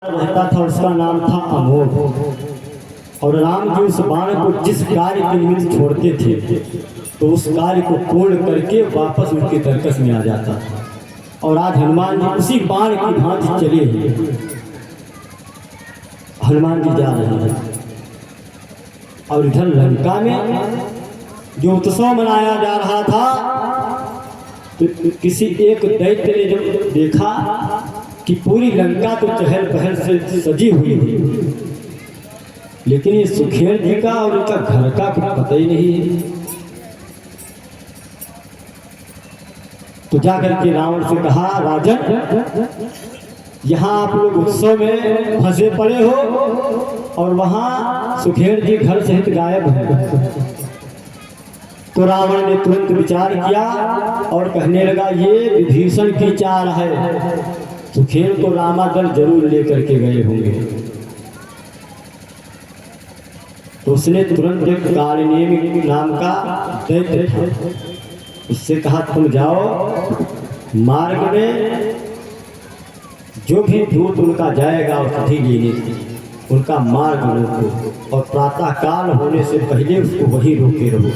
रहता था, उसका नाम था अमोघ। और राम जी उस बाण को जिस कार्य के निमित्त छोड़ते थे तो उस कार्य को पूर्ण करके वापस उनके तर्कस में आ जाता था। और आज हनुमान जी उसी बाण की भांति चले हैं। हनुमान जी जा रहे हैं और इधर लंका में जो उत्सव मनाया जा रहा था तो किसी एक दैत्य ने जब देखा कि पूरी लंका तो चहल पहल से सजी हुई थी, लेकिन ये सुखेर जी का और उनका घर का कुछ पता ही नहीं है। तो जाकर के रावण से कहा, राजन, यहाँ आप लोग उत्सव में फंसे पड़े हो और वहां सुखेर जी घर सहित गायब है। तो रावण ने तुरंत विचार किया और कहने लगा, ये विभीषण की चाल है, सुखेर को रामादल जरूर लेकर के गए होंगे। तो उसने तुरंत एक कालनेमी नाम का दैत्य था, उससे कहा, तुम जाओ मार्ग में जो भी दूत उनका जाएगा औषधि लेने की, उनका मार्ग रोको और प्रातः काल होने से पहले उसको वहीं रोके रहो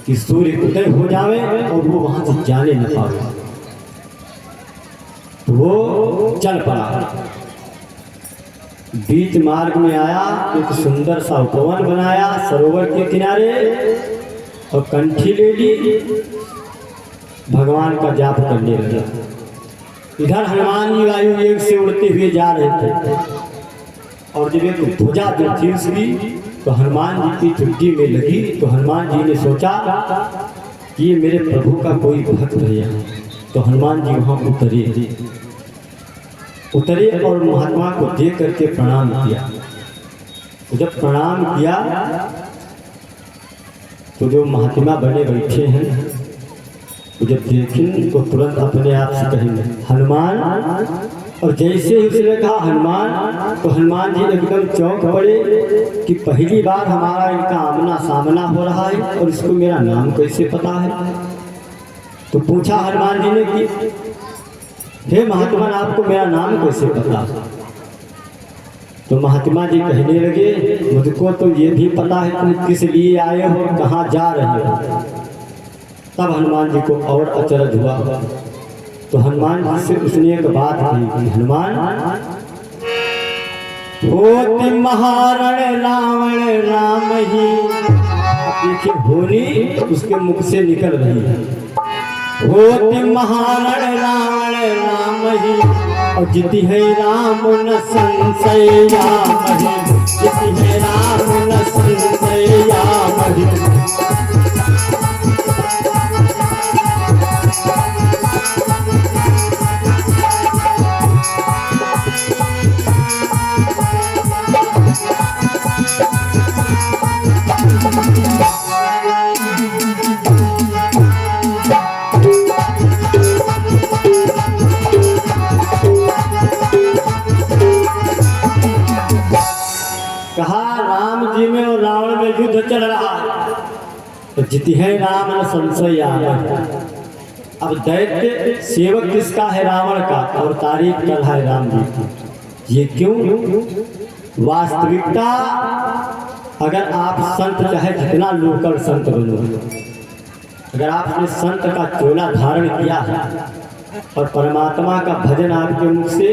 कि सूर्य उदय हो जावे और वो वहां से जाने न पाए। वो चल पड़ा, बीच मार्ग में आया, एक सुंदर सा उपवन बनाया सरोवर के किनारे और कंठी ले ली, भगवान का जाप करने लगा। इधर हनुमान जी वायु वेग से उड़ते हुए जा रहे थे और जब एक ध्वजा जो थी उसकी तो हनुमान जी की चुट्टी में लगी। तो हनुमान जी ने सोचा कि ये मेरे प्रभु का कोई भक्त है यहाँ। तो हनुमान जी वहाँ उतरे और महात्मा को देख करके प्रणाम किया। तो जब प्रणाम किया तो जो महात्मा बने बैठे हैं तो जब देखें तो तुरंत अपने आप से कहेंगे, हनुमान। और जैसे ही उसने कहा हनुमान, तो हनुमान जी एकदम चौंक पड़े कि पहली बार हमारा इनका आमना सामना हो रहा है और इसको मेरा नाम कैसे पता है। तो पूछा हनुमान जी ने कि हे महात्मा, आपको मेरा नाम कैसे पता। तो महात्मा जी कहने लगे, मुझको तो ये भी पता है तुम किस लिए आए हो, कहाँ जा रहे हो। तब हनुमान जी को और अचरज हुआ। तो हनुमान जी से उसने एक बात कही, हनुमान, होति महारण रावण राम ही। देखिए होली उसके मुख से निकल रही है, होति महारण रावण राम ही और जिति है राम न संशय राम ही, जिति है राम न संशय राम ही। कहा राम जी में और रावण में युद्ध चल रहा है तो जिति है राम न संशय आवे। अब दैत्य सेवक किसका है, रावण का, और तारीफ कर है राम जी की। ये क्यों? वास्तविकता अगर आप संत चाहे जितना लोकल संत बनो, अगर आपने संत का चोला धारण किया है और परमात्मा का भजन आपके मुख से,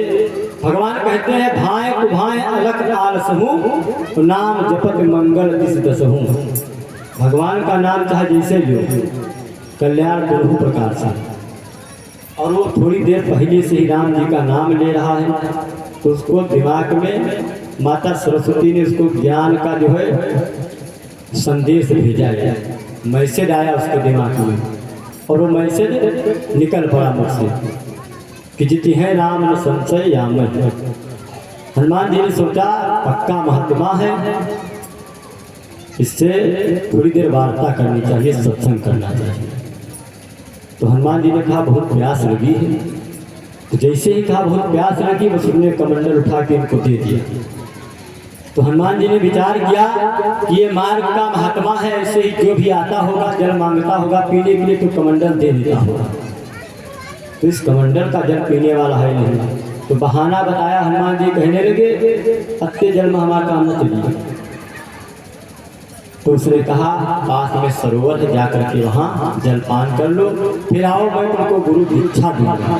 भगवान कहते हैं, भाए कुभाए अलख आलसहूं तो नाम जपत मंगल दिस दसहूं। भगवान का नाम चाहे जैसे लो, कल्याण दोनों प्रकार से। और वो थोड़ी देर पहले से ही राम जी का नाम ले रहा है तो उसको दिमाग में माता सरस्वती ने उसको ज्ञान का जो है संदेश भेजा गया, मैसेज आया उसके दिमाग में और वो मैसेज निकल पड़ा मुझसे कि जिति है राम न संशय याम। हनुमान जी ने सोचा पक्का महात्मा है, इससे थोड़ी देर वार्ता करनी चाहिए, सत्संग करना चाहिए। तो हनुमान जी ने कहा बहुत प्यास लगी है। तो जैसे ही कहा बहुत प्यास लगी, बस उसने कमंडल उठा के इनको दे दिया। तो हनुमान जी ने विचार किया कि ये मार्ग का महात्मा है, ऐसे ही जो भी आता होगा जल मांगता होगा पीने के लिए तो कमंडल दे देता होगा। तो इस कमंडल का जल पीने वाला है नहीं, तो बहाना बताया। हनुमान जी कहने लगे अत्ते जल में हमारा काम न चलिए। तो उसने कहा पास में सरोवर है, जाकर के वहाँ जलपान कर लो, फिर आओ मैं तुमको गुरु दीक्षा दूंगा।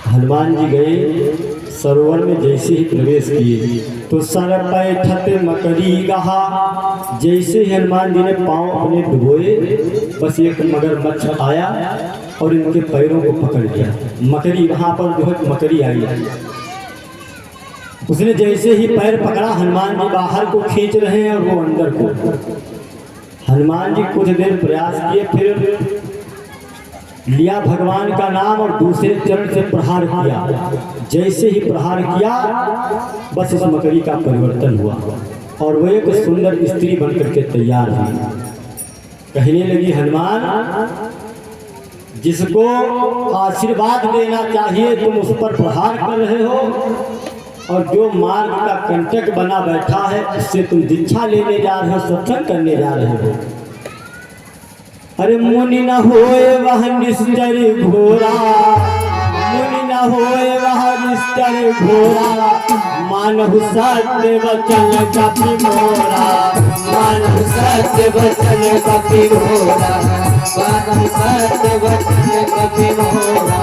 हनुमान जी गए सरोवर में, जैसे ही प्रवेश किए तो सर पैठत मकरी गहा। जैसे ही हनुमान जी ने पांव अपने डुबोए, बस एक मगरमच्छ आया और इनके पैरों को पकड़ लिया। मकरी वहाँ पर जो है मकरी आई, उसने जैसे ही पैर पकड़ा, हनुमान जी बाहर को खींच रहे हैं और वो अंदर को। हनुमान जी कुछ देर प्रयास किए, फिर लिया भगवान का नाम और दूसरे चरण से प्रहार किया। जैसे ही प्रहार किया, बस उस मकड़ी का परिवर्तन हुआ और वो एक सुंदर स्त्री बनकर के तैयार हुई। कहने लगी हनुमान, जिसको आशीर्वाद देना चाहिए तुम उस पर प्रहार कर रहे हो, और जो मार्ग का कंटक बना बैठा है उससे तुम दीक्षा लेने जा रहे हो, सत्संग करने जा रहे हो। अरे मुनि न होए वह निश्चर घोरा, मुनि न होए वह निश्चर घोरा, मानहु सत्य वचन कपि मोरा, मानहु सत्य वचन कपि मोरा, मानहु सत्य वचन कपि मोरा।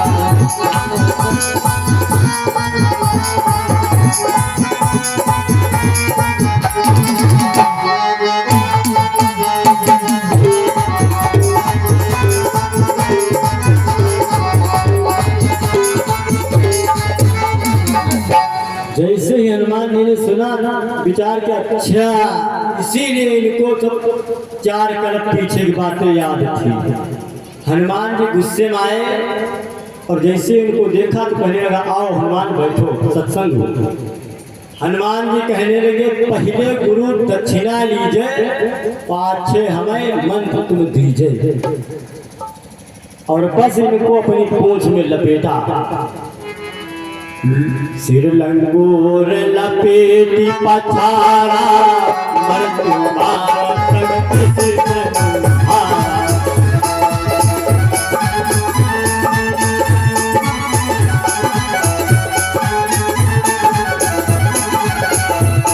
जैसे ही हनुमान जी ने सुना ना, विचार के अच्छा, इसीलिए इनको तो चार कदम पीछे की बातें याद थी। हनुमान जी गुस्से में आए और जैसे इनको देखा तो कहने लगा आओ हनुमान बैठो, सत्संग हो। हनुमान जी कहने लगे पहले गुरु दक्षिणा लीजिए, पाछे हमें मंत्र तुम दीजिए। और बस इनको अपनी पूंछ में लपेटा, सिर लंगोर लपेटी पछाड़ा, मृत्यु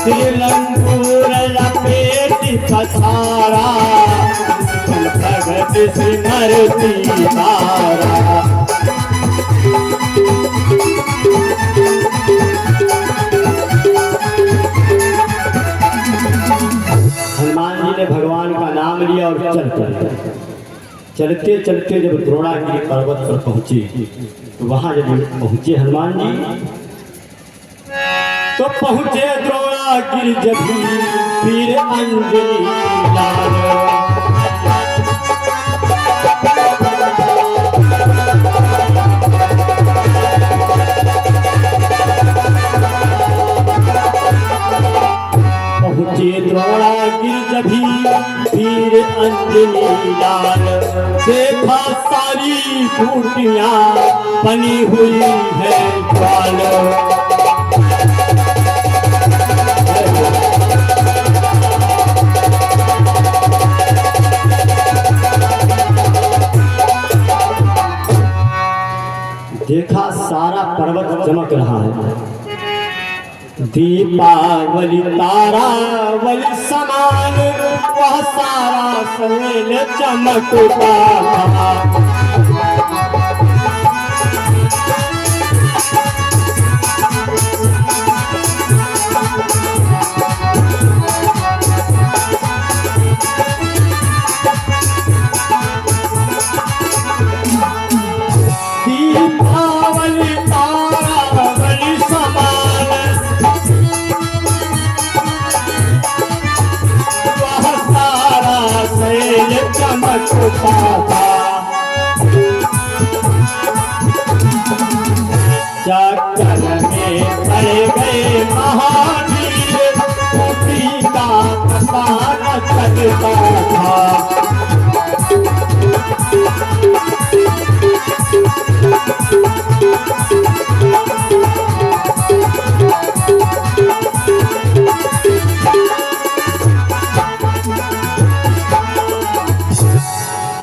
सिर लंगोर लपेटी पछाड़ा, भगत सिमरती तारा। हनुमान जी ने भगवान का नाम लिया और चलते चलते जब द्रोणागिरी पर्वत पर पहुंचे, तो वहां जब पहुंचे हनुमान जी, तो पहुंचे द्रोणागिरी जब वीर अंजनी लाल। पहुंचे द्रोणागिरी जभी वीर अंजनी लाल, देखा सारी खूंटियां बनी हुई है ज्वाल। देखा सारा पर्वत चमक रहा है, दीपावली तारावली समान, वह सारा सवेल चमकता था। दीपावली तारावली समान, चमकता था। चक्कर में पड़ गए महावीर, उसी का पता न चलता था।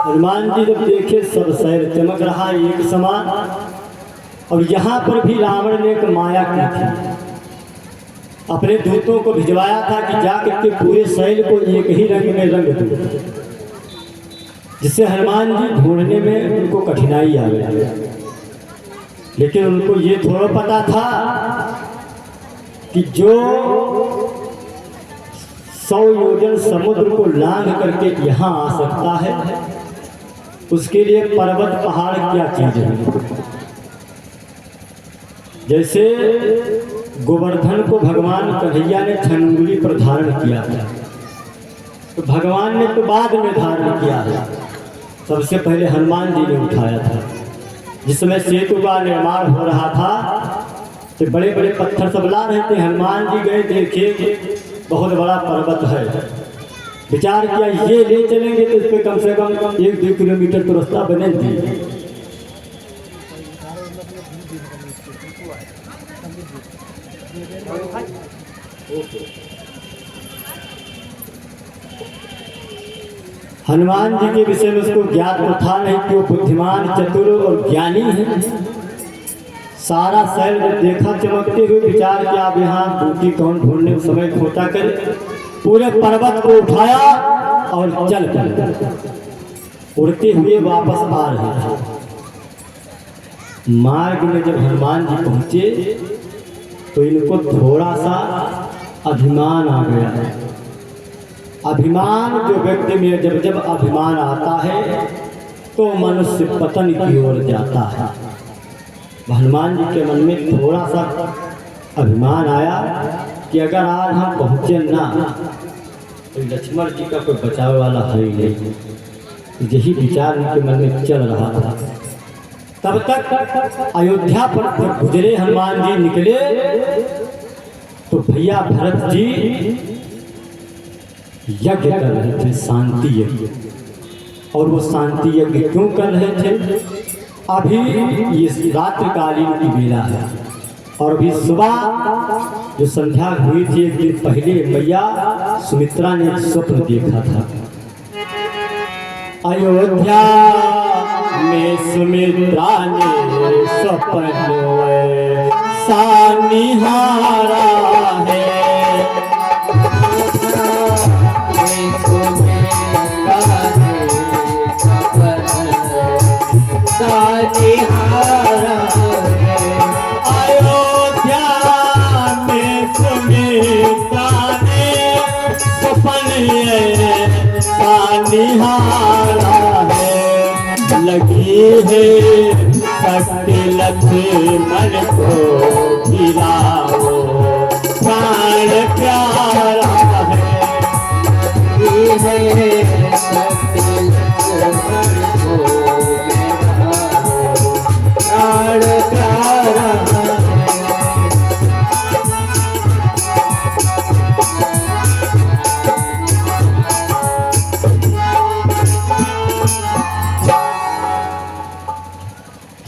हनुमान जी जब देखे सब शहर चमक रहा एक समान, और यहाँ पर भी रावण ने एक माया की थी, अपने दूतों को भिजवाया था कि जाकर के पूरे शैल को एक ही रंग में रंग दो, जिससे हनुमान जी ढूंढने में उनको कठिनाई आ गई। लेकिन उनको ये थोड़ा पता था कि जो 100 योजन समुद्र को लांघ करके यहाँ आ सकता है, उसके लिए पर्वत पहाड़ क्या चीज है। जैसे गोवर्धन को भगवान कन्हैया ने छंगुली पर धारण किया था, तो भगवान ने तो बाद में धारण किया है, सबसे पहले हनुमान जी ने उठाया था। जिस समय सेतु का निर्माण हो रहा था तो बड़े बड़े पत्थर सब ला रहे थे, हनुमान जी गए देखे बहुत बड़ा पर्वत है, विचार किया ये ले चलेंगे तो इस पे कम से कम 1-2 किलोमीटर तो रास्ता बनेगी। हनुमान जी के विषय में उसको ज्ञात तो था नहीं कि वो बुद्धिमान, चतुर और ज्ञानी है। सारा शैल जब देखा चमकते हुए, विचार किया अब यहाँ बूटी कौन ढूंढने में समय खोटा करे, पूरे पर्वत को उठाया और चल कर उड़ते हुए वापस आ रहे थे। मार्ग में जब हनुमान जी पहुंचे तो इनको थोड़ा सा अभिमान आ गया है। अभिमान जो व्यक्ति में जब जब अभिमान आता है तो मनुष्य पतन की ओर जाता है। हनुमान जी के मन में थोड़ा सा अभिमान आया कि अगर आज हम पहुँचे ना तो लक्ष्मण जी का कोई बचाव वाला है ही नहीं। यही विचार उनके मन में चल रहा था। तब तक अयोध्या पर जब गुजरे हनुमान जी निकले तो भैया भरत जी यज्ञ कर रहे थे, शांति यज्ञ। और वो शांति यज्ञ क्यों कर रहे थे? अभी ये रात्रिकालीन की बेला है और अभी सुबह जो संध्या हुई थी, एक दिन पहले मैया सुमित्रा ने एक स्वप्न देखा था। अयोध्या में सुमित्रा ने स्वप्न सा निहारा है, अयोध्या में सुमित्रा ने स्वप्न सा निहारा है। लगी है शक्ति लक्ष्मण को गिराओ, प्राण प्यारा है। शक्ति लक्ष्मण को गिराओ, प्राण प्यारा है।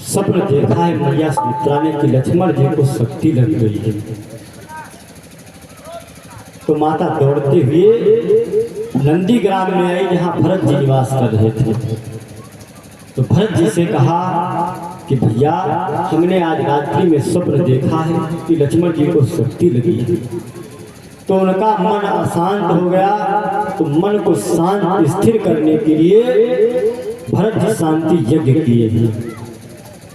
स्वप्न देखा है मैया सुमित्रा ने कि लक्ष्मण जी को शक्ति लग गई है। तो माता दौड़ते हुए नंदी ग्राम में आई जहाँ भरत जी निवास कर रहे थे। तो भरत जी से कहा कि भैया हमने आज रात्रि में स्वप्न देखा है कि लक्ष्मण जी को शक्ति लगी है। तो उनका मन अशांत हो गया। तो मन को शांत स्थिर करने के लिए भरत जी शांति यज्ञ किए हैं।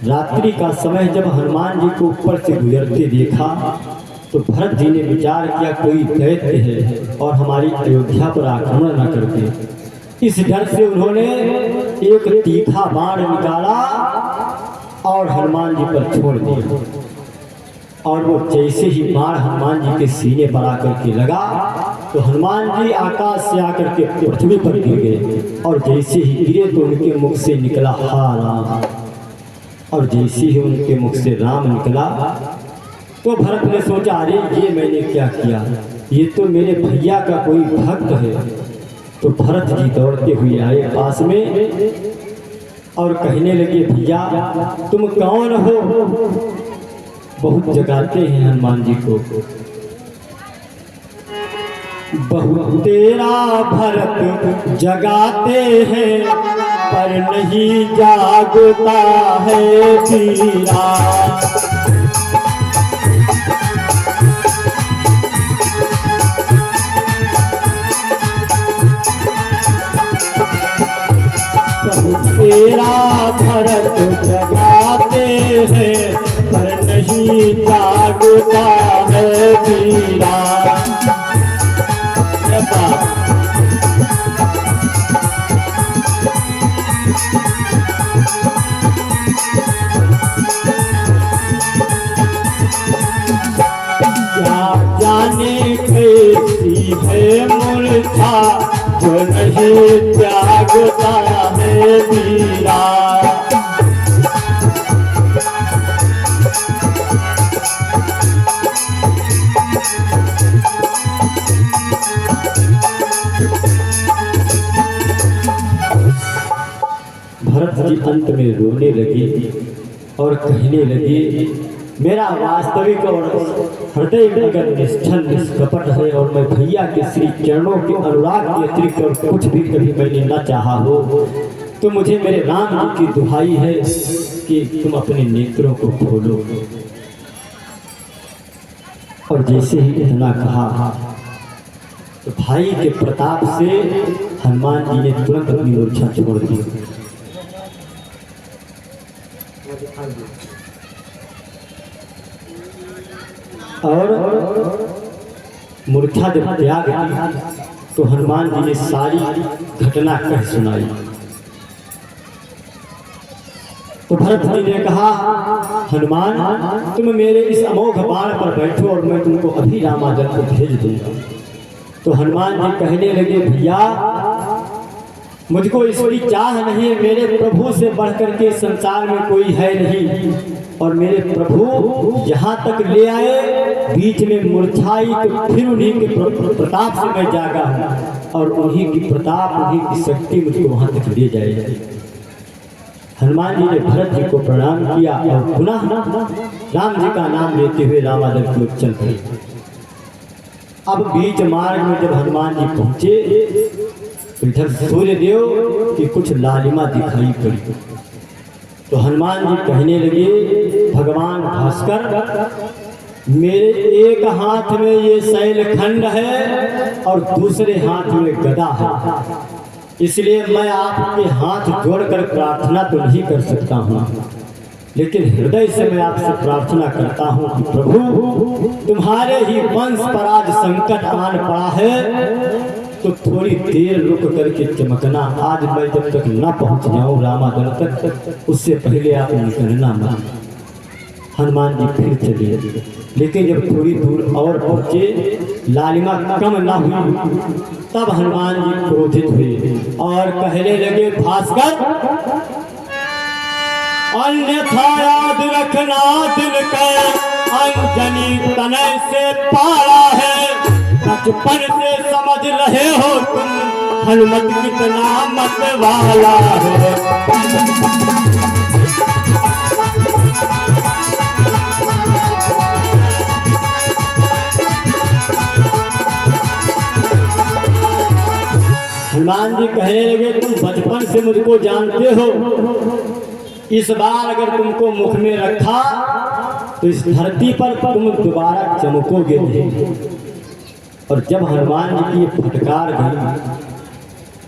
रात्रि का समय जब हनुमान जी को ऊपर से गुजरते देखा तो भरत जी ने विचार किया कोई दैत्य है और हमारी अयोध्या पर आक्रमण न कर दे। इस डर से उन्होंने एक तीखा बाण निकाला और हनुमान जी पर छोड़ दिया। और वो जैसे ही बाण हनुमान जी के सीने पर आकर के लगा तो हनुमान जी आकाश से आकर के पृथ्वी पर गिर गए। और जैसे ही गिरे तो उनके मुख से निकला हा राम। और जैसे ही उनके मुख से राम निकला तो भरत ने सोचा अरे ये मैंने क्या किया, ये तो मेरे भैया का कोई भक्त है। तो भरत जी दौड़ते हुए आए पास में और कहने लगे भैया तुम कौन हो? बहुत जगाते हैं हनुमान जी को। बहुत तेरा भरत जगाते हैं पर नहीं जागता है पीरा। तेरा भरत जगाते हैं पर नहीं जागता है पीरा। क्या जाने कैसी है मूर्छा जो नहीं त्यागता है पीरा। भरत जी अंत में रोने लगे और कहने लगे, मेरा वास्तविक और हृदय नगर निष्ठल निष्कपट है और मैं भैया के श्री चरणों के अनुराग के अतिरिक्त और कुछ भी कभी मैंने न चाहा हो। तो मुझे मेरे राम जी की दुहाई है कि तुम अपने नेत्रों को खोलो। और जैसे ही इतना कहा तो भाई के प्रताप से हनुमान जी ने तुरंत अपनी मूर्छा छोड़ दी। और मूर्छा जब त्याग दी तो हनुमान जी ने सारी घटना कह सुनाई। तो भरत जी ने कहा, हनुमान तुम मेरे इस अमोघ बाण पर बैठो और मैं तुमको अभी रामाजन को भेज दूंगा। तो हनुमान जी कहने लगे, भैया मुझको इसकी चाह नहीं, मेरे प्रभु से बढ़कर के संसार में कोई है नहीं। और मेरे प्रभु यहाँ तक ले आए, बीच में मूर्छाई तो फिर उन्हीं के प्रताप से मैं जागा हूँ और उन्हीं की प्रताप, उन्हीं की शक्ति मुझको वहाँ तक ले जाएगी। हनुमान जी ने भरत जी को प्रणाम किया और पुनः राम जी का नाम लेते हुए रामादल की ओर चल पड़े। अब बीच मार्ग में जब हनुमान जी पहुंचे तो इधर सूर्य देव की कुछ लालिमा दिखाई पड़ी। तो हनुमान जी कहने लगे, भगवान भास्कर मेरे एक हाथ में ये शैलखंड है और दूसरे हाथ में गदा है, इसलिए मैं आपके हाथ जोड़कर प्रार्थना तो नहीं कर सकता हूँ, लेकिन हृदय से मैं आपसे प्रार्थना करता हूँ कि प्रभु तुम्हारे ही वंश पर आज संकट आन पड़ा है तो थोड़ी देर रुक करके चमकना। आज मैं जब तक न पहुँच जाऊँ रामादल तक, उससे पहले आप निकलना मत। हनुमान जी फिर चले, लेकिन जब थोड़ी दूर और पहुँचे, लालिमा कम न हुई, तब हनुमान जी क्रोधित हुए और कहने लगे, भास्कर अन्यथा याद रखना दिल का अंजनी तनय से पाला है। बचपन से समझ रहे हो तुम हनुमत कितना मत वाला है। हनुमान जी कहने लगे, तुम बचपन से मुझको जानते हो, इस बार अगर तुमको मुख में रखा तो इस धरती पर तुम दोबारा चमकोगे नहीं। और जब हनुमान जी की ये फटकार गई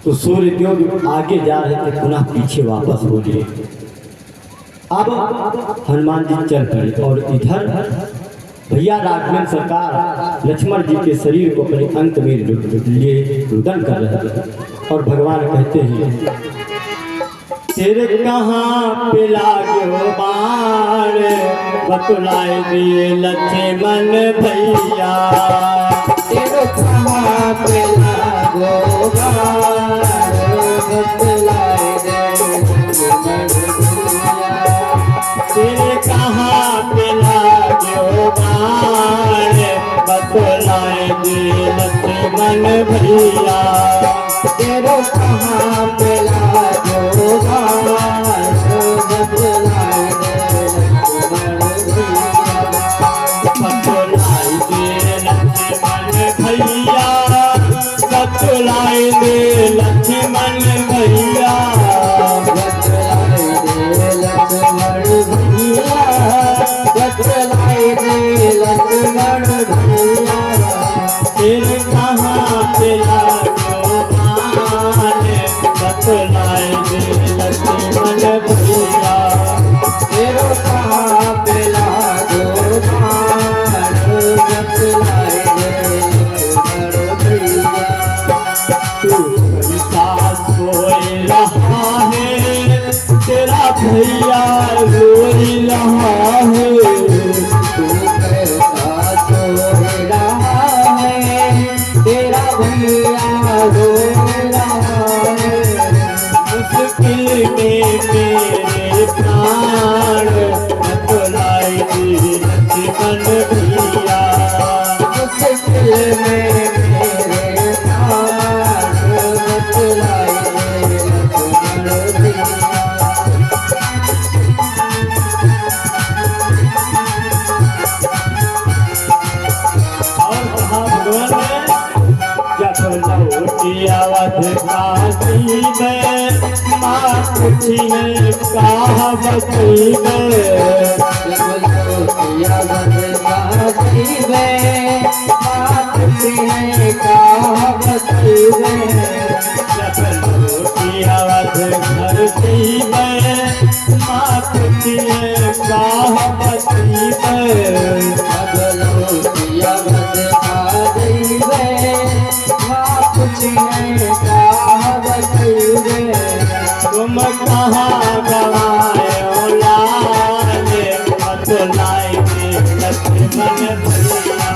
तो सूर्य देव आगे जा रहे थे, पुनः पीछे वापस हो लिए। अब हनुमान जी चल पड़े और इधर भैया राघवेंद्र सरकार लक्ष्मण जी के शरीर को अपने अंक में लिए रुदन कर रहे थे। और भगवान कहते हैं, तेरे कहाँ पे लागो बाण बतलाए दिए लक्ष्मण भैया। तेरे कहाँ पे लागो बाण बतलाए दिए लक्ष्मण भैया। तेरे कहाँ पे लागो बाण बतलाए दिए लक्ष्मण भैया। तेरे कहाँ पे लागो लक्ष्मण भैया। भैया मुश्किल में मेरे भाग बतलाए लक्ष्मण भैया। और कहा भगवान ने जब लौटी अवध काशी में माँ पूछी है कहा बची में अवध घर की में माँ पूछी है कहा बची में तुम कहाँ गवाए लाल बतलाएंगे लक्ष्मण भैया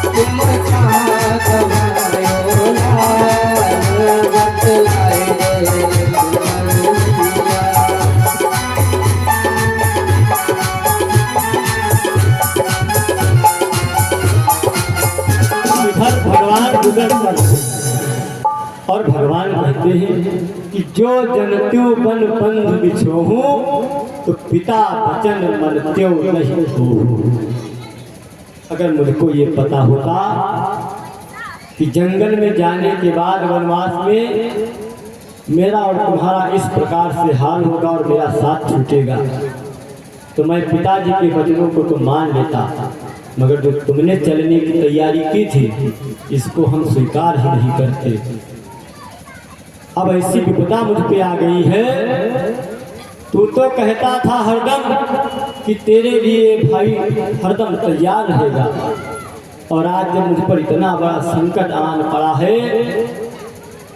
तुम कहाँ गवायो लाल बतलाए लक्ष्मण भैया। इधर भगवान गुजर कर और भगवान कहते हैं कि जो जनत्यो बन बंध बिछोहू तो पिता वचन मन त्यो नहीं होहू। अगर मुझको ये पता होता कि जंगल में जाने के बाद वनवास में मेरा और तुम्हारा इस प्रकार से हाल होगा और मेरा साथ छूटेगा तो मैं पिताजी के वचनों को तो मान लेता, मगर जो तुमने चलने की तैयारी की थी इसको हम स्वीकार ही नहीं करते। अब ऐसी विपदा मुझ पे आ गई है। तू तो कहता था हरदम कि तेरे लिए भाई हरदम तैयार रहेगा, और आज जब मुझ पर इतना बड़ा संकट आन पड़ा है,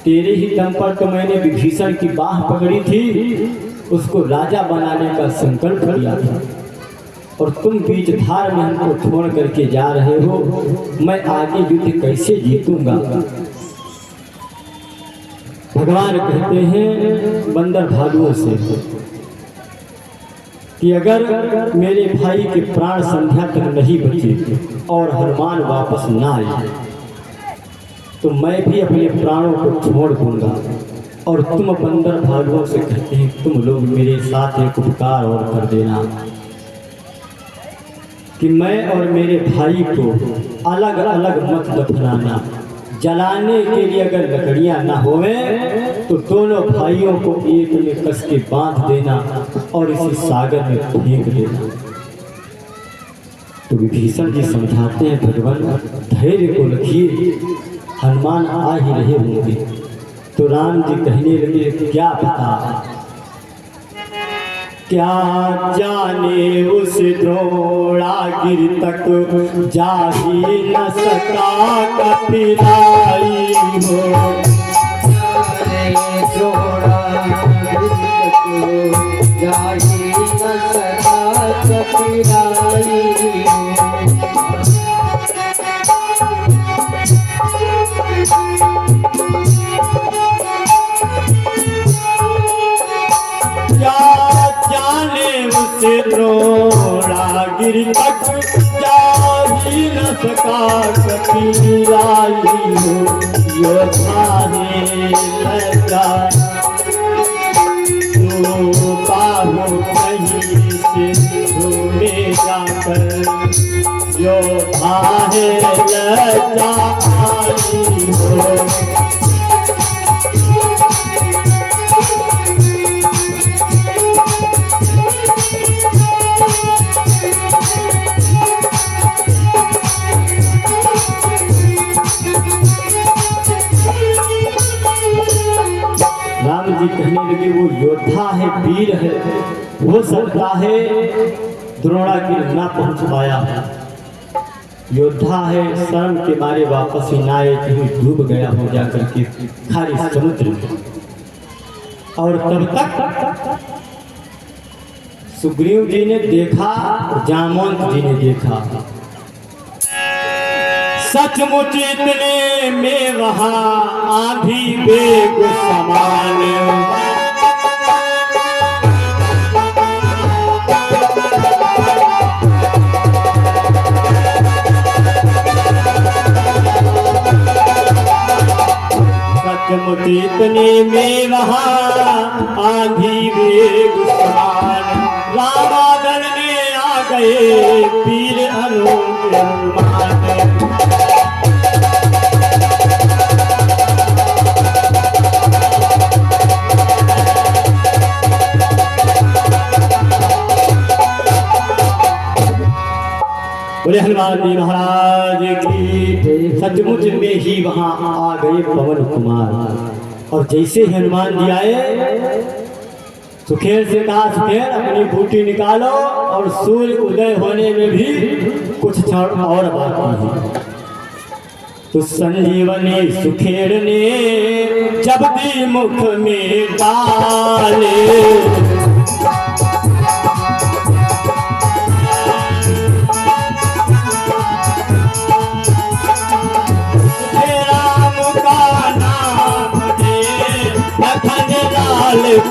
तेरे ही दम पर तो मैंने विभीषण की बाह पकड़ी थी, उसको राजा बनाने का संकल्प लिया था, और तुम बीच धार में हमको छोड़ करके जा रहे हो। मैं आगे युद्ध कैसे जीतूंगा। भगवान कहते हैं बंदर भालुओं से कि अगर मेरे भाई के प्राण संध्या तक नहीं बचे और हनुमान वापस ना आए तो मैं भी अपने प्राणों को छोड़ दूंगा। और तुम बंदर भालुओं से कहते हैं तुम लोग मेरे साथ एक उपकार और कर देना कि मैं और मेरे भाई को अलग अलग मत दफनाना। जलाने के लिए अगर लकड़ियां ना होवे तो दोनों भाइयों को एक में कस के बांध देना और इसे सागर में फेंक देना। तो विभीषण जी समझाते हैं भगवान धैर्य को रखिए, हनुमान आ ही रहे होंगे। तो राम जी कहने लगे क्या पता, क्या जाने उस द्रोणागिरि तक जा ही न सका कपिराई हो। जा ही न सका कपिराई द्रोणागिरि तक जा ही न सका कपिराई हो। योद्धा ने लगा तो पाहो कहीं से ढूंढे जाकर, योद्धा है लगा आई हो। राम जी कहने लगे वो योद्धा है, वीर है, हो सकता है द्रोणागिरि ना पहुंच पाया, योद्धा है, शर्म के मारे वापस ही ना आए, कहीं डूब गया हो जाकर के खारी समुद्र में। और तब तक सुग्रीव जी ने देखा, जामवंत जी ने देखा, सचमुच इतने में वहां आंधी बेग समान। इतने में वहाँ आंधी बेगुमान रामादल में आ गए पीर अनूप हनुमान। बोले हनुमान जी महाराज की। सचमुच में ही वहां आ गए पवन कुमार। और जैसे ही हनुमान जी आए सुखेर से कहा, सुखेर अपनी बूटी निकालो और सूर्य उदय होने में भी कुछ क्षण और बाकी है। तो संजीवनी सुखेर ने जब दी मुख में डाले,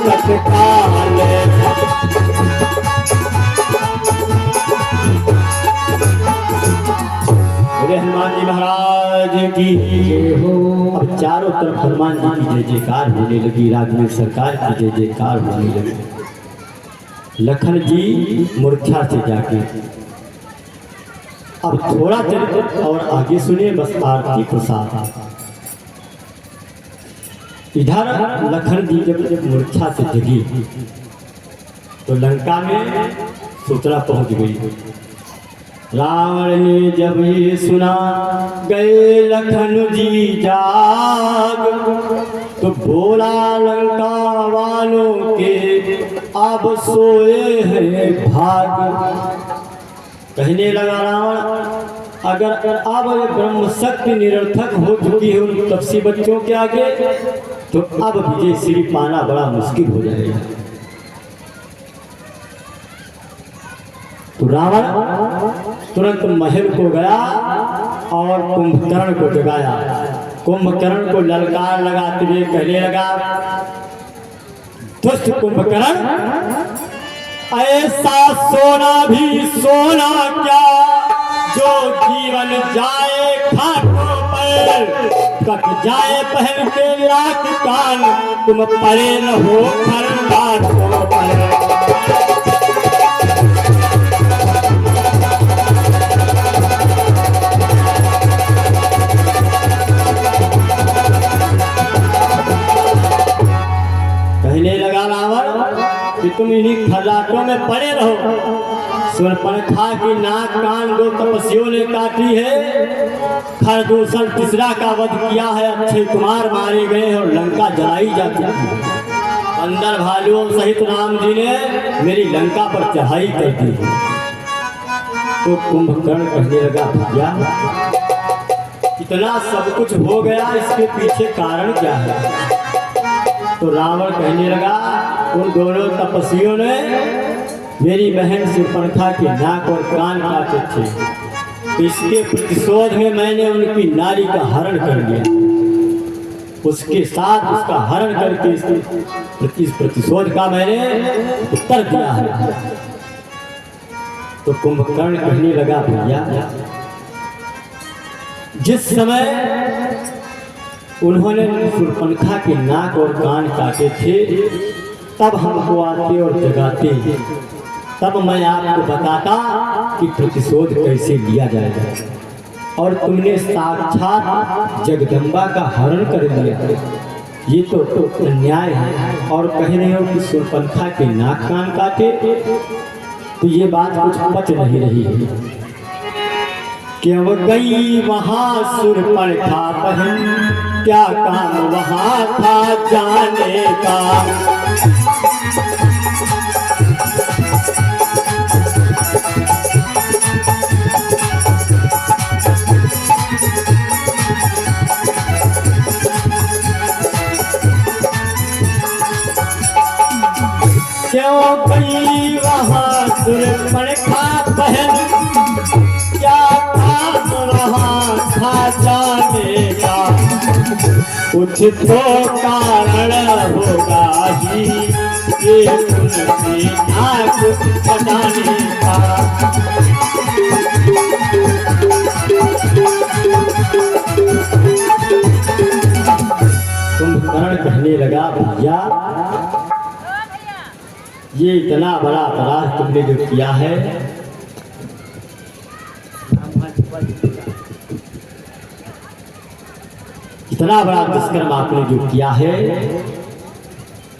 तत्काल हनुमान जी महाराज की हो। अब चारों तरफ हनुमान जी की जय जयकार होने लगी, राघवेंद्र सरकार की जय जयकार होने लगी। लखन जी मूर्छा से जाके अब थोड़ा चरित्र और आगे सुनिए, बस आरती को साथ। इधर लखन जी जब मूर्छा से जगी तो लंका में सूचना पहुंच गई। रावण ने जब ये सुना गए लखन जी जाग, तो बोला लंका वालों के अब सोए हैं भाग। कहने लगा रावण, अगर अब ब्रह्म शक्ति निरर्थक हो चुकी है उन तपसी बच्चों के आगे, तो अब विजय श्री पाना बड़ा मुश्किल हो जाएगा। तो रावण तुरंत महल को गया और कुंभकर्ण को जगाया। कुंभकर्ण को ललकार लगाते हुए कहने लगा, दुष्ट कुंभकर्ण, ऐसा सोना भी सोना क्या जो जीवन जाए खाटों पर, कट जाए पहन के लाख कान, तुम परे न हो खरगाटों पर। कहने लगा रावण कि तुम इन्हीं खरगाटों में पड़े रहो। शूर्पणखा की नाक कान दो तपस्वियों ने काटी है, खरदूषण तीसरा का वध किया है, अक्षय कुमार मारे गए और लंका जलाई जा चुकी है। अंदर भालुओं सहित राम जी ने मेरी लंका पर चढ़ाई कर दी। तो कुंभकर्ण कहने लगा, भैया इतना सब कुछ हो गया, इसके पीछे कारण क्या है? तो रावण कहने लगा, उन दोनों तपस्वियों ने मेरी बहन शूर्पणखा की नाक और कान काटे थे। इसके प्रतिशोध में मैंने उनकी नारी का हरण कर लिया, उसके साथ उसका हरण करके इस प्रतिशोध का मैंने उत्तर दिया है। तो कुंभकर्ण कहने लगा, भैया जिस समय उन्होंने शूर्पणखा की नाक और कान काटे थे तब हमको आते और जगाते, तब मैं आपको बताता कि प्रतिशोध कैसे लिया जाएगा। और तुमने साक्षात जगदम्बा का हरण कर लिया, ये तो अन्याय है। और कह रहे हो कि शूर्पणखा के नाक कान काटे, तो ये बात कुछ पच नहीं रही है। क्यों गई वहां शूर्पणखा बहन, क्या काम वहां था जाने का। क्यों गई वहां शूर्पणखा बहन, क्या काम वहां था जाने का। कुछ तो कारण होगा ही ये उनकी नाक कटाने का। कुंभकर्ण कहने लगा भैया ये इतना बड़ा अपराध तुमने जो किया है, इतना बड़ा दुष्कर्म आपने जो किया है,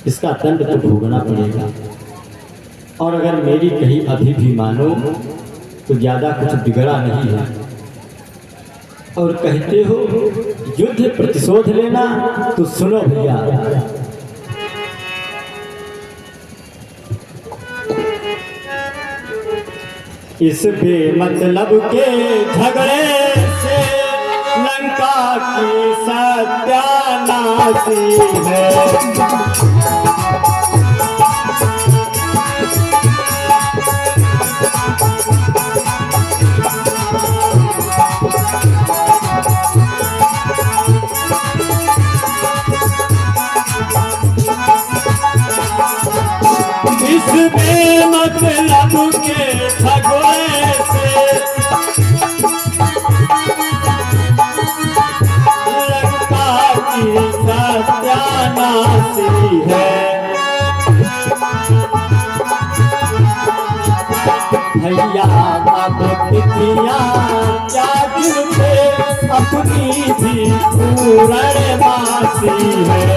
इसका दंड तो भोगना पड़ेगा। और अगर मेरी कहीं अभी भी मानो तो ज्यादा कुछ बिगड़ा नहीं है। और कहते हो युद्ध प्रतिशोध लेना, तो सुनो भैया, इस बेमतलब के झगड़े से लंका की सत्यानाशी है। इस बेमतलब के झगड़े से लंका की सत्यानाशी है। भैया अब तिथियां क्या दिन पे अपनी भी पूर्णमासी है।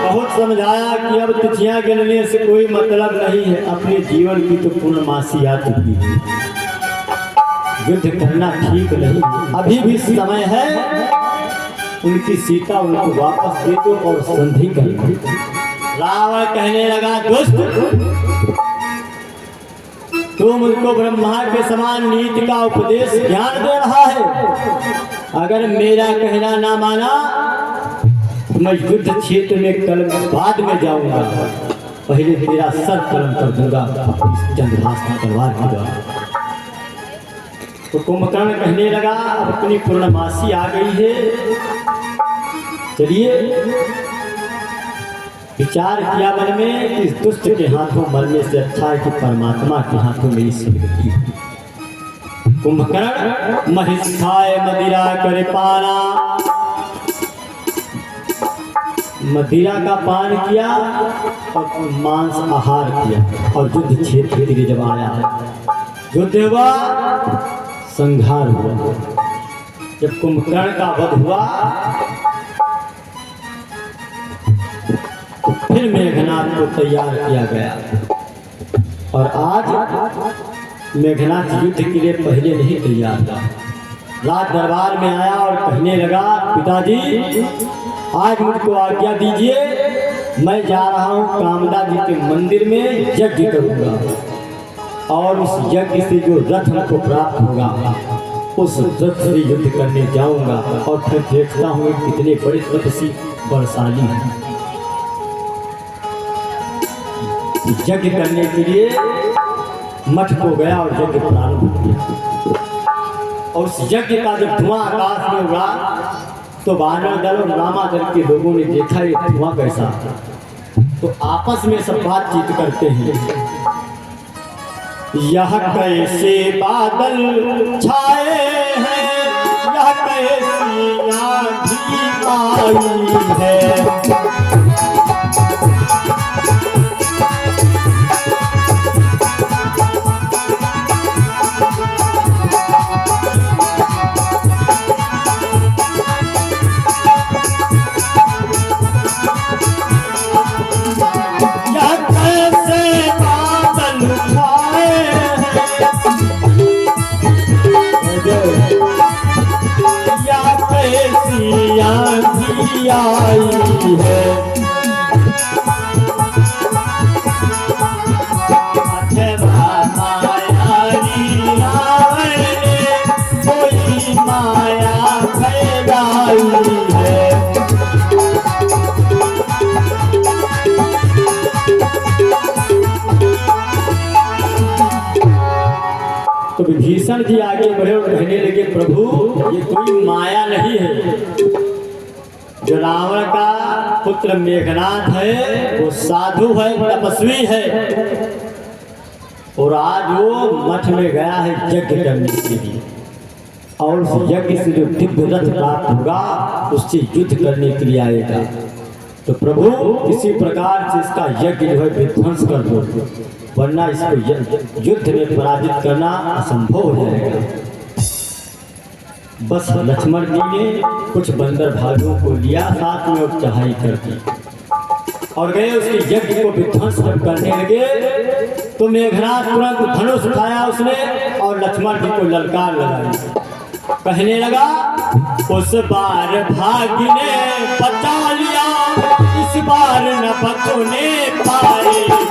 बहुत समझाया कि अब तिथियां गिनने से कोई मतलब नहीं है, अपने जीवन की तो पूर्णमासी आ चुकी है, युद्ध करना ठीक नहीं। अभी भी समय है, उनकी सीता उनको वापस दे दो और संधि कर दो। रावण कहने लगा दुष्ट, तुम उनको ब्रह्मा के समान नीति का उपदेश ज्ञान दे रहा है। अगर मेरा कहना ना माना तो मैं युद्ध क्षेत्र में कल बाद में जाऊंगा, पहले तेरा सर कलम कर दूंगा चंद्रहास तलवार के द्वारा। तो कुंभकर्ण कहने लगा अब अपनी पूर्णमासी आ गई है, चलिए। विचार किया मन में, इस दुष्ट के हाथों मरने से अच्छा है कि परमात्मा के हाथों मेरी स्वीकृति। कुंभकर्ण महिष खाए मदिरा करे पाना, मदिरा का पान किया और मांस आहार किया और युद्ध क्षेत्र के लिए जब आया, युद्ध हुआ, संहार हुआ। जब कुंभकर्ण का वध हुआ तो फिर मेघनाथ को तैयार किया गया। और आज मेघनाथ युद्ध के लिए पहले नहीं तैयार था। राज दरबार में आया और कहने लगा पिताजी आज मुझको आज्ञा दीजिए, मैं जा रहा हूँ कामदा जी के मंदिर में यज्ञ करूँगा और उस यज्ञ से जो रथ को प्राप्त होगा उस रथ से युद्ध करने जाऊँगा और फिर देखता हूँ कितने बड़े तपस्वी बलशाली हैं। यज्ञ करने के लिए मठ को गया और यज्ञ प्रारंभ किया और उस यज्ञ का जब धुआं आकाश में उड़ा तो वानर दल और रामा दल के लोगों ने देखा ये धुआं कैसा, तो आपस में सब बातचीत करते हैं, यह कैसे बादल छाए हैं, यह कैसी आंधी आई है। आई है कोई माया फैलाई है। तो विभीषण जी आगे बढ़े और कहने लगे प्रभु ये कोई माया नहीं है, जो रावण का पुत्र मेघनाथ है वो साधु है, तपस्वी है, और आज वो मठ में गया है यज्ञ करने के लिए, और उस यज्ञ से जो दिव्य रथ प्राप्त होगा उससे युद्ध करने के लिए आएगा। तो प्रभु किसी प्रकार से इसका यज्ञ जो है विध्वंस कर दो, वरना इसको युद्ध में पराजित करना असंभव हो जाएगा। बस लक्ष्मण जी ने कुछ बंदर भालुओं को लिया साथ में और चढ़ाई कर दी और गए उसके यज्ञ को विध्वंस करने लगे। तो मेघनाथ तुरंत धनुष उठाया उसने और लक्ष्मण जी को ललकार लगाई, कहने लगा उस बार भाग्य ने बचा लिया, इस बार न बचने पाएगा।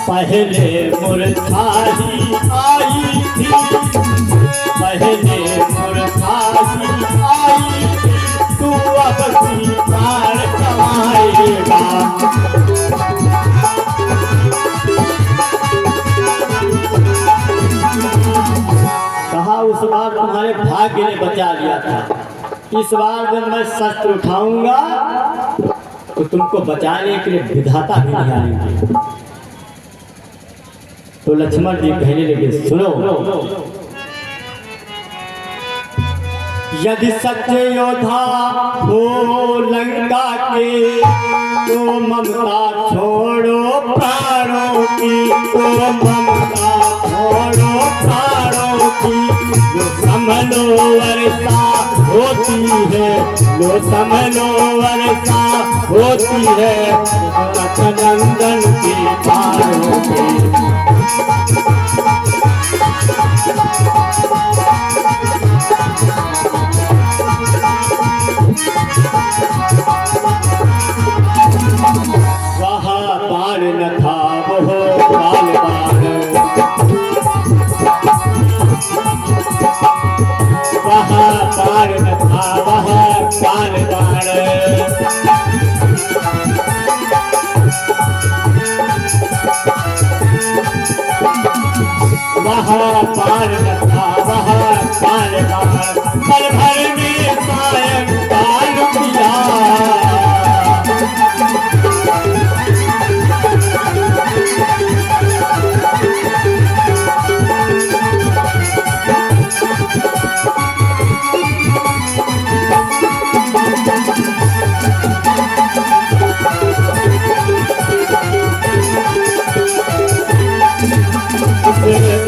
पहले मुरझाई आई थी, पहले मुरझाई आई थी, तू अब स्वीकार कमाएगा। कहा उस बार तुम्हारे भाग्य ने बचा लिया था, इस बार जब मैं शस्त्र उठाऊंगा तो तुमको बचाने के लिए विधाता भी नहीं आएंगे। तो लक्ष्मण जी कहने लगे सुनो, यदि सच्चे योद्धा हो लंका के तो ममता छोड़ो प्राणों की, तो ममता छोड़ो प्राणों की। जो समझो वर्षा होती है, जो समझो वर्षा होती है नंदन के पारों की। वहाँ बाण न था वो बाल बाण, वहाँ बाण न था वहाँ बाल बाण। वहाँ बाण न था वहाँ बाल बाण, पल भर में सायंकाल किया।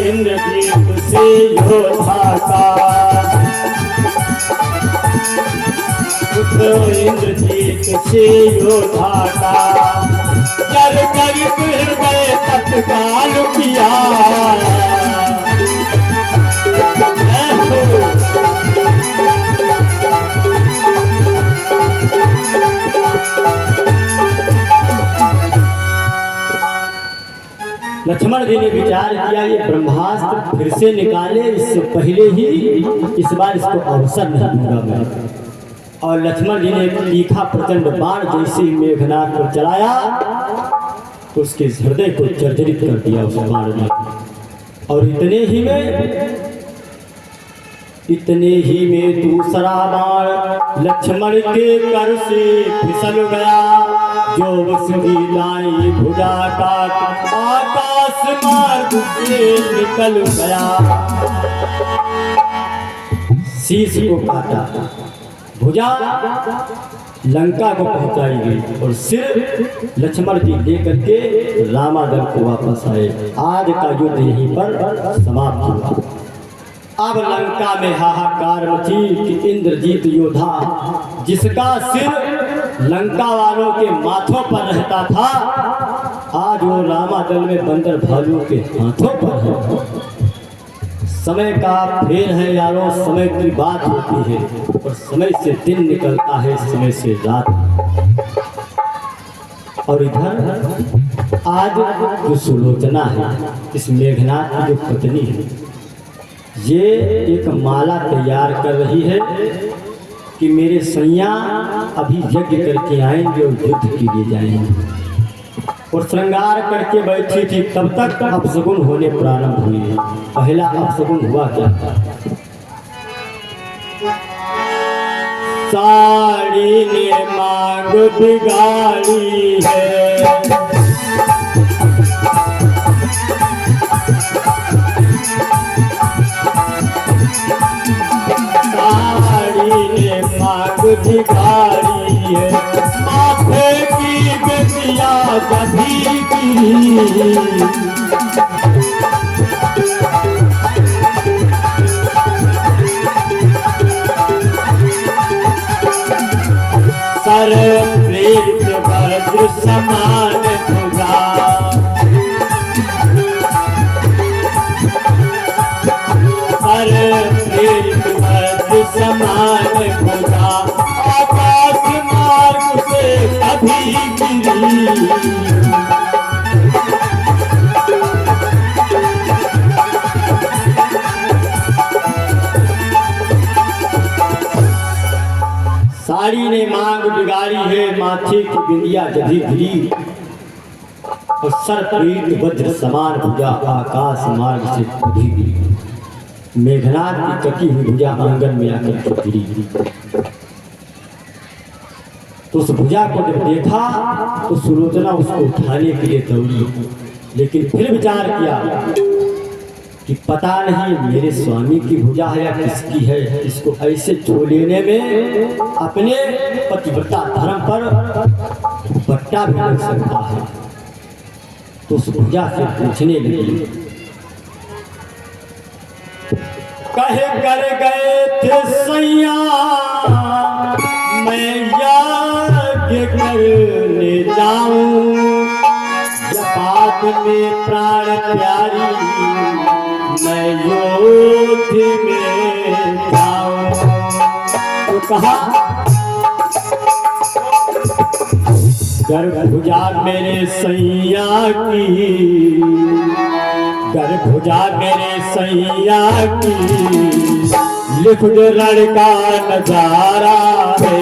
इंद्रजीत से योद्धा का, इंद्रजीत से योद्धा का, जल कर हृदय तत्काल किया। लक्ष्मण जी ने विचार किया ये ब्रह्मास्त्र फिर से निकाले, इससे पहले ही इस बार इसको अवसर नहीं दूंगा मैं। और लक्ष्मण जी ने तीखा प्रचंड बाण जैसे मेघनाथ को चलाया, उसके हृदय को जर्जरित कर दिया उस बाण ने। और इतने ही में दूसरा बाण लक्ष्मण के कर से फिसल गया, जो उसकी दाई भुजा का आकाश मार्ग से निकल गया। शीश को काटा, भुजा लंका को पहुंचाई गई और सिर लक्ष्मण जी लेकर के रामादल को वापस आए। आज का युद्ध यहीं पर समाप्त हुआ। अब लंका में हाहाकार मची कि इंद्रजीत योद्धा जिसका सिर लंका वालों के माथों पर रहता था, आज वो रामादल में बंदर भालुओं के हाथों पर है। समय का फेर है यारों, समय की बात होती है और समय से दिन निकलता है, समय से रात। और इधर आज जो सुलोचना है, इस मेघनाथ की जो पत्नी है, ये एक माला तैयार कर रही है कि मेरे सैया अभी यज्ञ करके आएंगे और युद्ध के लिए जाएंगे। और श्रृंगार करके बैठी थी, तब तक अपशगुन होने प्रारंभ हुए। पहला अपशगुन हुआ क्या? साड़ी ने मांग बिगाड़ी है, साड़ी ने मांग बिगाड़ी है, माथे की बेटिया गधी गिरी। सर प्रीत वज्र समान भुजा, सर प्रीत वज्र समान भुजा, आकाश मार्ग से कभी गिरी। साड़ी ने मांग बिगाड़ी है, माथे की बिंदिया जभी गिरी, और सर प्रीत वज्र समान भुजा, आकाश मार्ग से कभी गिरी। मेघनाथ की कटी हुई भुजा आंगन में आकर के गिरी। तो उस भुजा को जब देखा तो सुलोचना उसको उठाने के लिए दौड़ी, लेकिन फिर विचार किया कि पता नहीं मेरे स्वामी की भुजा है या किसकी है, इसको ऐसे छू लेने में अपने पतिव्रता धर्म पर बट्टा भी लग सकता है। तो उस भुजा से पूछने लगी, कहे कर गए थे सैया मैं यज्ञ करने जाऊं, जपात में प्राण प्यारी मैं योद्ध में जाऊं। तो कहा गर्भभुजा मेरे सैया की, गर्भभुजा मेरे सैया की, लिख दे लड़का नजारा है।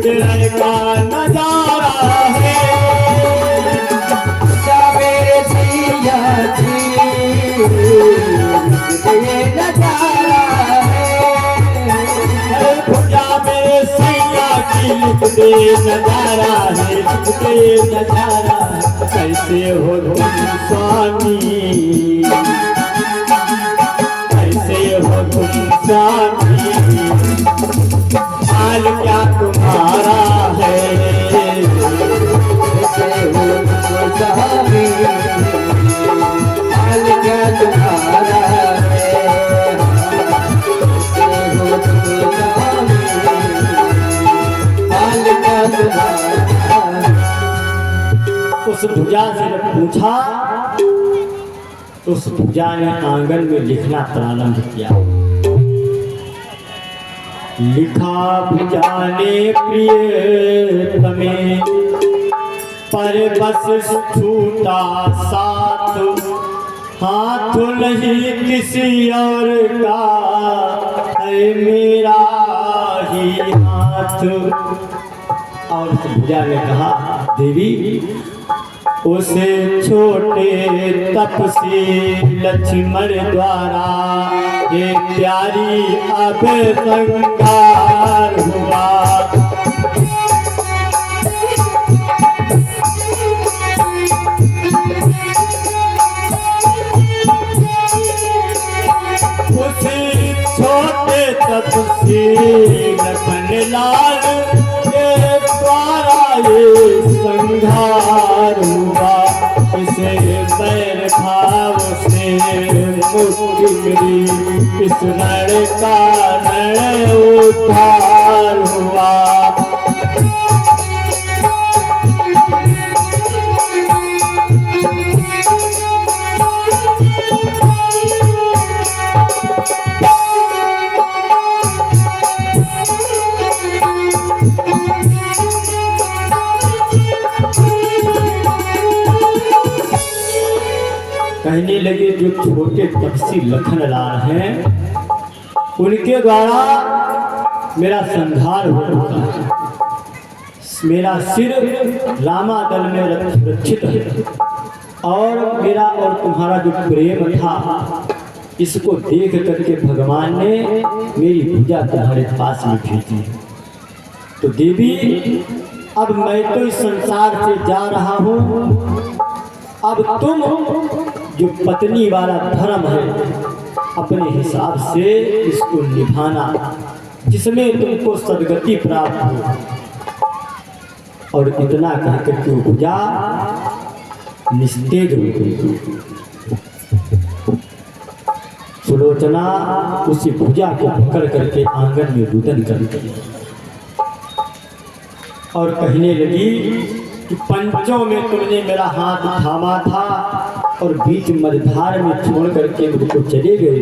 लड़का नजारा है मेरे सैया जी, ये नजारा है भुजा मेरे सैया की, लिख दे नजारा है, लिख दे नजारा। कैसे हो तुम स्वामी, कैसे हो तुम स्वामी, हाल क्या तुम्हारा है, हाल क्या तुम्हारा है, हाल क्या तुम्हारा। उस भुजा से जब पूछा तो उस भुजा ने आंगन में लिखना प्रारंभ किया। लिखा भुजा ने प्रिय तमें, पर बस छूटा साथ, हाथ नहीं किसी और का है मेरा ही हाथ। और भुजा ने कहा, देवी उसे छोटे तपसी लक्ष्मण द्वारा ये प्यारी अब संगार हुआ। उसे छोटे तपसी लक्ष्मण लाल के द्वारा ये संहार हुआ। इसे बैर भाव से मुक्ति मिली, इस लड़का क्षण उद्धार हुआ। कहने लगे जो छोटे तपसी लखनलाल हैं उनके द्वारा मेरा संहार हो चुका है। मेरा सिर रामादल में रक्षित है और मेरा और तुम्हारा जो प्रेम था इसको देख करके भगवान ने मेरी पूजा तुम्हारे पास में भेजी। तो देवी अब मैं तो इस संसार से जा रहा हूँ, अब तुम जो पत्नी वाला धर्म है अपने हिसाब से इसको निभाना जिसमें तुमको सदगति प्राप्त हो। और इतना कहकर के पूजा निस्तेज हो गई। सुलोचना उसी भुजा को पकड़ करके आंगन में रुदन कर दी और कहने लगी कि पंचों में तुमने मेरा हाथ थामा था और बीच मझधार में छोड़ करके मुझको चले गए।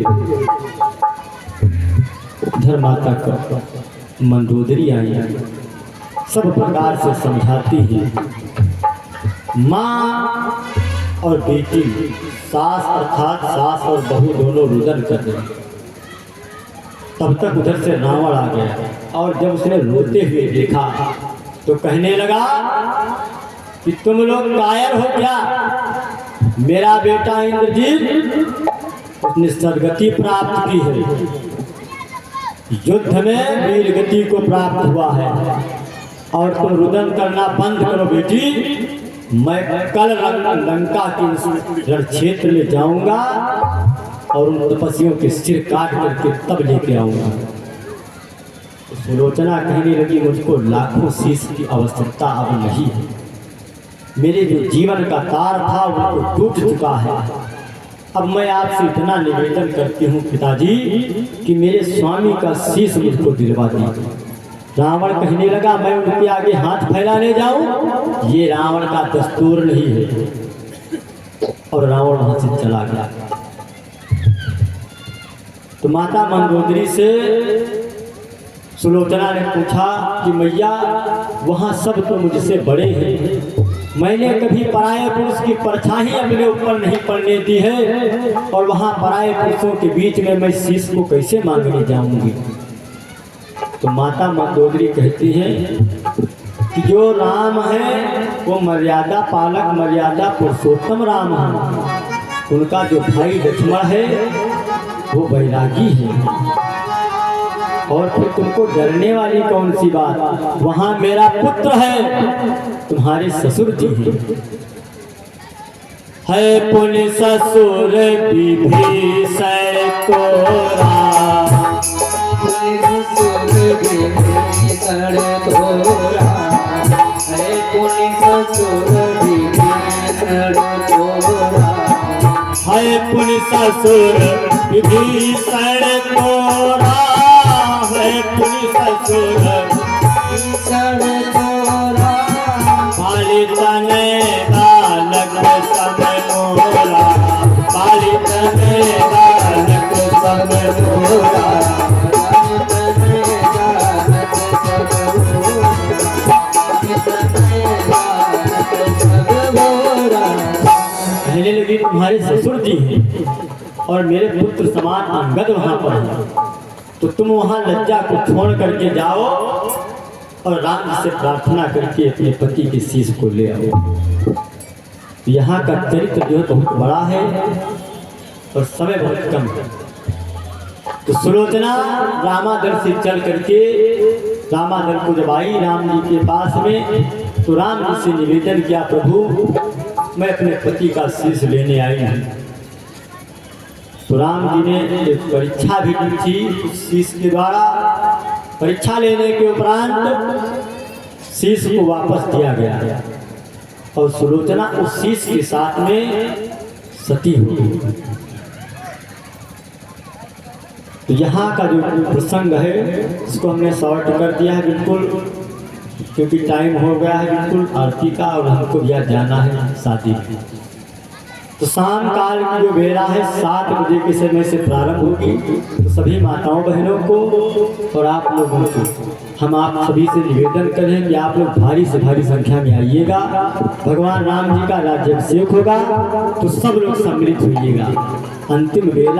उधर माता का मंदोदरी आई, सब प्रकार से समझाती है। माँ और बेटी, सास अर्थात सास और बहू दोनों रुदन कर रहे। तब तक उधर से रावण आ गया और जब उसने रोते हुए देखा तो कहने लगा कि तुम लोग कायर हो क्या? मेरा बेटा इंद्रजीत उसने सदगति प्राप्त की है, युद्ध में वीर गति को प्राप्त हुआ है और तुम रुदन करना बंद करो बेटी। मैं कल लंका के रण क्षेत्र में जाऊंगा और उन तपस्वियों के सिर काट करके तब लेके आऊंगा। सुलोचना कहने लगी मुझको लाखों शीश की आवश्यकता अब नहीं है, मेरे जो जीवन का तार था वो टूट चुका है। अब मैं आपसे इतना निवेदन करती हूँ पिताजी कि मेरे स्वामी का शीश मुझको दिलवा दीजिए। रावण कहने लगा मैं उनके आगे हाथ फैलाने जाऊं, ये रावण का दस्तूर नहीं है। और रावण वहां से चला गया। तो माता मंदोदरी से सुलोचना ने पूछा कि मैया वहाँ सब तो मुझसे बड़े हैं, मैंने कभी पराये पुरुष की परछाई अपने ऊपर नहीं पड़ने दी है और वहाँ पराये पुरुषों के बीच में मैं शीश को कैसे मांगने जाऊंगी। तो माता मंदोदरी कहती हैं कि जो राम है वो मर्यादा पालक मर्यादा पुरुषोत्तम राम है, उनका जो भाई लक्ष्मण है वो बैरागी है और फिर तुमको डरने वाली कौन सी बात? वहां मेरा पुत्र है, तुम्हारे ससुर जी है पुण्य ससुर विभीषण तोरा, विभीषण तोरा है पुण्य ससुर विभीषण तोरा, है पुण्य ससुर विभीषण तोरा, है पुण्य ससुर विभीषण तोरा, पालित ने बालक सब मोरा, पालित ने बालक सब मोरा। कहने लगी तुम्हारे ससुर जी हैं और मेरे पुत्र समान अंगद वहां पर है, तो तुम वहां लज्जा को छोड़ करके जाओ और राम से प्रार्थना करके अपने पति के शीश को ले आओ। यहाँ का चरित्र जो है बहुत बड़ा है और समय बहुत कम है। तो सुलोचना रामादल से चल करके रामादल को जब आई राम जी के पास में तो राम जी से निवेदन किया प्रभु मैं अपने पति का शीश लेने आई हूँ। तो राम जी ने एक परीक्षा भी दी थी उस शीश के द्वारा। परीक्षा लेने के उपरांत शीश को वापस दिया गया और सुलोचना उस शीश के साथ में सती हुई। तो यहाँ का जो प्रसंग है इसको हमने शॉर्ट कर दिया है बिल्कुल, क्योंकि टाइम हो गया है बिल्कुल आरती का और हमको भी आज जाना है शादी में। तो शाम काल की जो बेला है 7 बजे के समय से प्रारंभ होगी। तो सभी माताओं बहनों को और आप लोगों को हम आप सभी से निवेदन करें कि आप लोग भारी से भारी संख्या में आइएगा। भगवान राम जी का राज्याभिषेक होगा तो सब लोग सम्मिलित होइएगा। अंतिम बेला